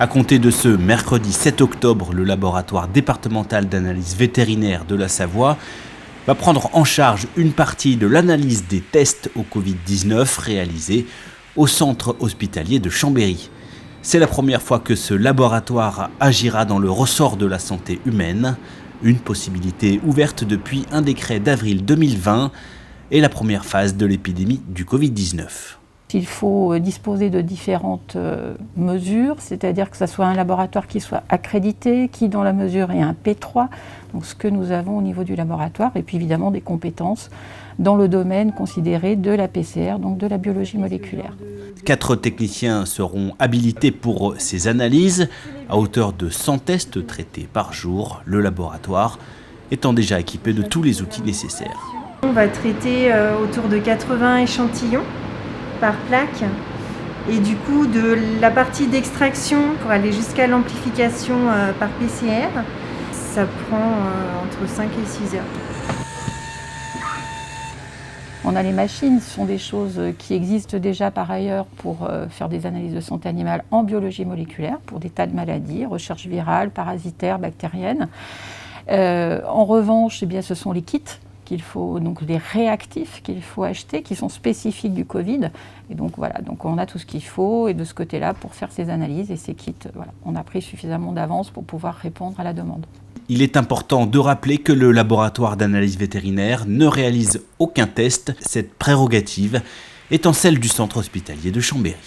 À compter de ce mercredi 7 octobre, le laboratoire départemental d'analyse vétérinaire de la Savoie va prendre en charge une partie de l'analyse des tests au Covid-19 réalisés au centre hospitalier de Chambéry. C'est la première fois que ce laboratoire agira dans le ressort de la santé humaine, une possibilité ouverte depuis un décret d'avril 2020 et la première phase de l'épidémie du Covid-19. Il faut disposer de différentes mesures, c'est-à-dire que ce soit un laboratoire qui soit accrédité, qui dans la mesure ait un P3, donc ce que nous avons au niveau du laboratoire, et puis évidemment des compétences dans le domaine considéré de la PCR, donc de la biologie moléculaire. 4 techniciens seront habilités pour ces analyses, à hauteur de 100 tests traités par jour, le laboratoire étant déjà équipé de tous les outils nécessaires. On va traiter autour de 80 échantillons par plaque, et du coup de la partie d'extraction pour aller jusqu'à l'amplification par PCR, ça prend entre 5 et 6 heures. On a les machines, ce sont des choses qui existent déjà par ailleurs pour faire des analyses de santé animale en biologie moléculaire pour des tas de maladies, recherche virale, parasitaire, bactérienne. En revanche, eh bien, ce sont les kits qu'il faut, donc les réactifs qu'il faut acheter, qui sont spécifiques du Covid. Et donc voilà, donc on a tout ce qu'il faut et de ce côté-là pour faire ces analyses et ces kits. Voilà, on a pris suffisamment d'avance pour pouvoir répondre à la demande. Il est important de rappeler que le laboratoire d'analyse vétérinaire ne réalise aucun test, cette prérogative étant celle du centre hospitalier de Chambéry.